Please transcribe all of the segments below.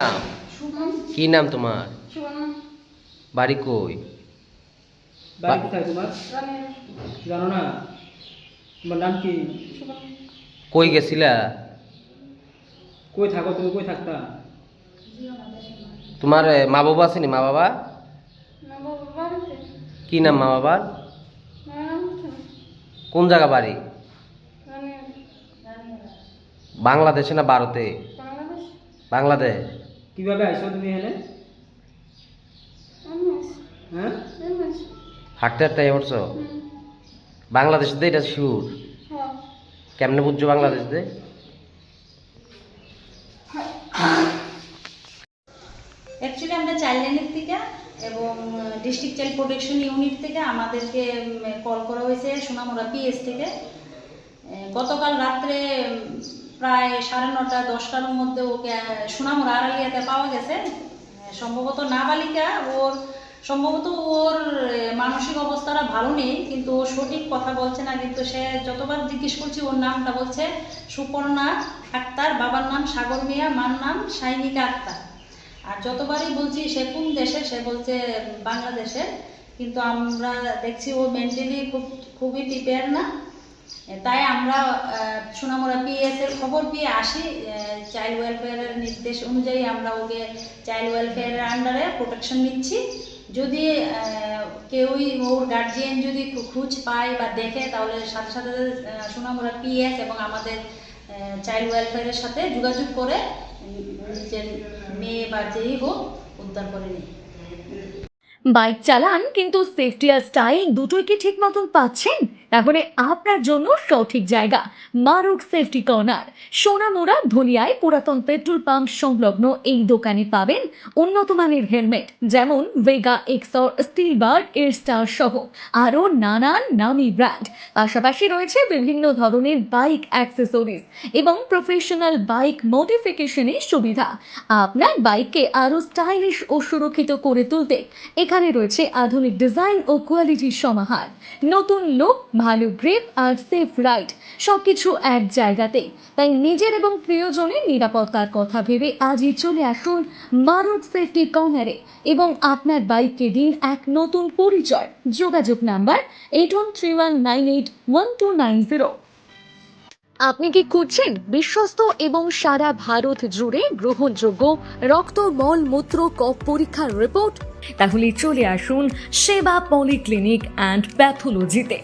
নাম? সুমন। কি নাম তোমার? সুবর্ণা। বাড়ি কই? বাড়ি কোথায় তোমার? রানের। জানো না? তোমার নাম কি? সুবর্ণা। কই গেছিলা? কই থাকো তুমি? কই থাকতা? তোমার মা বাবা আসেনি? মা বাবা না বাবা বাড়িতে। কি নাম মা বাবার? নাম কোন জায়গা বাড়ি? রানের। বাংলাদেশে না ভারতে? বাংলাদেশ। বাংলাদেশ। কিভাবে আইছো তুমি এখানে? এমএস। হ্যাঁ? এমএস। হাঁটতে হাঁটতে পড়ছো? বাংলাদেশ দে এটা শিওর? হ্যাঁ। কেমনে বুঝছো বাংলাদেশ দে? অ্যাকচুয়ালি আমরা চাইল্ড লাইনের থেকে এবং ডিস্ট্রিক্ট চাইল্ড প্রোটেকশন ইউনিট থেকে আমাদেরকে কল করা হয়েছে সোনামুড়া পিএস থেকে। গতকাল রাত্রে প্রায় 9:30 10টার মধ্যে ওকে সোনামুড়া আড়ালিয়াতে পাওয়া গেছে। সম্ভবত নাবালিকা, সম্ভবত ওর মানসিক অবস্থাটা ভালো নেই, কিন্তু ও সঠিক কথা বলছে না। কিন্তু সে যতবার জিজ্ঞেস করছি ওর নামটা বলছে সুপর্ণা আক্তার, বাবার নাম সাগর মিয়া, মার নাম সাইনিকা আক্তার। আর যতবারই বলছি সে কোন দেশে, সে বলছে বাংলাদেশে। কিন্তু আমরা দেখছি ও মেন্টালি খুবই প্রিপেয়ার না। তাই আমরা সোনামুড়া পিএস এর খবর পেয়ে আসি। চাইল্ড ওয়েলফেয়ারের নির্দেশ অনুযায়ী আমরা ওকে চাইল্ড ওয়েলফেয়ারের আন্ডারে প্রোটেকশন নিচ্ছি। যদি কেউই ওর গার্জিয়ান যদি খোঁজ পায় বা দেখে, তাহলে সাথে সাথে সোনামুড়া পিএস এবং আমাদের চাইল্ড ওয়েলফেয়ারের সাথে যোগাযোগ করে নিজের মেয়ে বা যেই হোক উদ্ধার করে নিই। বাইক চালান কিন্তু সেফটি আর স্টাইল দুটোই কি ঠিক মতন পাচ্ছেন? তাহলে আপনার জন্য সঠিক জায়গা মারুক সেফটি কর্নার। সোনামুড়া ধুলিয়ায় পুরাতন পেট্রোল পাম্প সংলগ্ন এই দোকানে পাবেন উন্নত মানের হেলমেট, যেমন ভেগা এক্সর, স্টিল বার, এর স্টার সহ আরও নানান নামি ব্র্যান্ড। পাশাপাশি রয়েছে বিভিন্ন ধরনের বাইক অ্যাক্সেসরিজ এবং প্রফেশনাল বাইক মডিফিকেশনের সুবিধা। আপনার বাইককে আরও স্টাইলিশ ও সুরক্ষিত করে তুলতে এখানে রয়েছে আধুনিক ডিজাইন ও কোয়ালিটির সমাহার। নতুন লুক, ভালো গ্রিপ আর সেফ রাইড সবকিছু এক জায়গাতেই। তাই নিজের এবং প্রিয়জনের নিরাপত্তার কথা ভেবে আজই চলে আসুন মারুক সেফটি কর্নারে এবং আপনার বাইককে দিন এক নতুন পরিচয়। যোগাযোগ নাম্বার 8131981290। আপনি কি খুঁজছেন বিশ্বস্ত এবং সারা ভারত জুড়ে গ্রহণযোগ্য রক্ত, মল, মূত্র, কফ পরীক্ষার রিপোর্ট? তাহলে চলে আসুন সেবা পলিক্লিনিক অ্যান্ড প্যাথোলজিতে।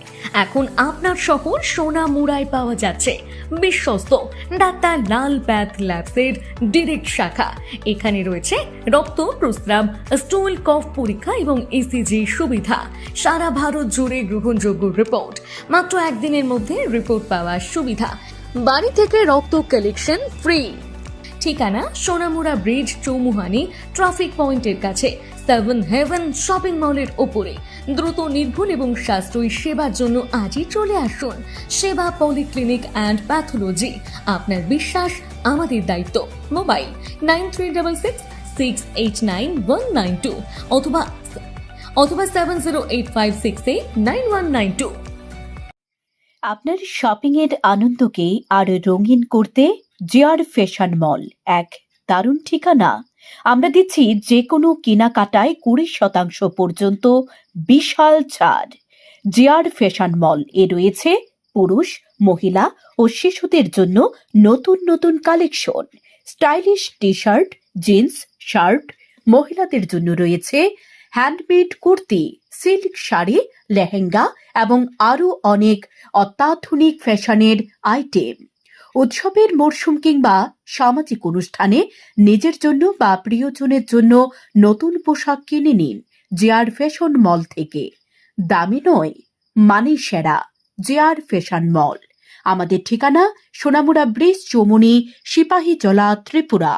এখন আপনার শহর সোনামুড়ায় পাওয়া যাচ্ছে বিশ্বস্ত ডাক্তার লাল প্যাথ ল্যাবসের ডিরেক্ট শাখা। এখানে রয়েছে রক্ত, প্রস্রাব, স্টুল, কফ পরীক্ষা এবং ইসিজি সুবিধা। সারা ভারত জুড়ে গ্রহণযোগ্য রিপোর্ট, মাত্র একদিনের মধ্যে রিপোর্ট পাওয়ার সুবিধা। বাড়ি থেকে রক্ত কালেকশন ফ্রি। ঠিকানা সোনামুড়া ব্রিজ, চৌমুহানি ট্রাফিক পয়েন্টের কাছে, 7 হেভেন শপিং মলের ওপরে। দ্রুত, নির্ভুল এবং সাশ্রয়ী সেবার জন্য আজই চলে আসুন সেবা পলিক্লিনিক অ্যান্ড প্যাথোলজি। আপনার বিশ্বাস আমাদের দায়িত্ব। মোবাইল 9366689192 অথবা 7085689192। আপনার শপিং এর আনন্দকে আরো রঙিন করতে জিআর ফ্যাশন মল এক দারুণ ঠিকানা। আমরা দিচ্ছি যে কোনো কেনাকাটায় 20% পর্যন্ত বিশাল ছাড়। জিআর ফ্যাশন মল এ রয়েছে পুরুষ, মহিলা ও শিশুদের জন্য নতুন নতুন collection, stylish T shirt, jeans, shirt. মহিলাদের জন্য রয়েছে হ্যান্ডমেড কুর্তি, সিল্ক শাড়ি, লেহেঙ্গা এবং আরও অনেক অত্যাধুনিক ফ্যাশনের আইটেম। উৎসবের মরশুম কিংবা সামাজিক অনুষ্ঠানে নিজের জন্য বা প্রিয়জনের জন্য নতুন পোশাক কিনে নিন জিআর ফ্যাশন মল থেকে। দামি নয়, মানে সেরা। জিআর ফ্যাশন মল। আমাদের ঠিকানা সোনামুড়া ব্রিজ, চৌমুহনী, সিপাহীজলা, ত্রিপুরা।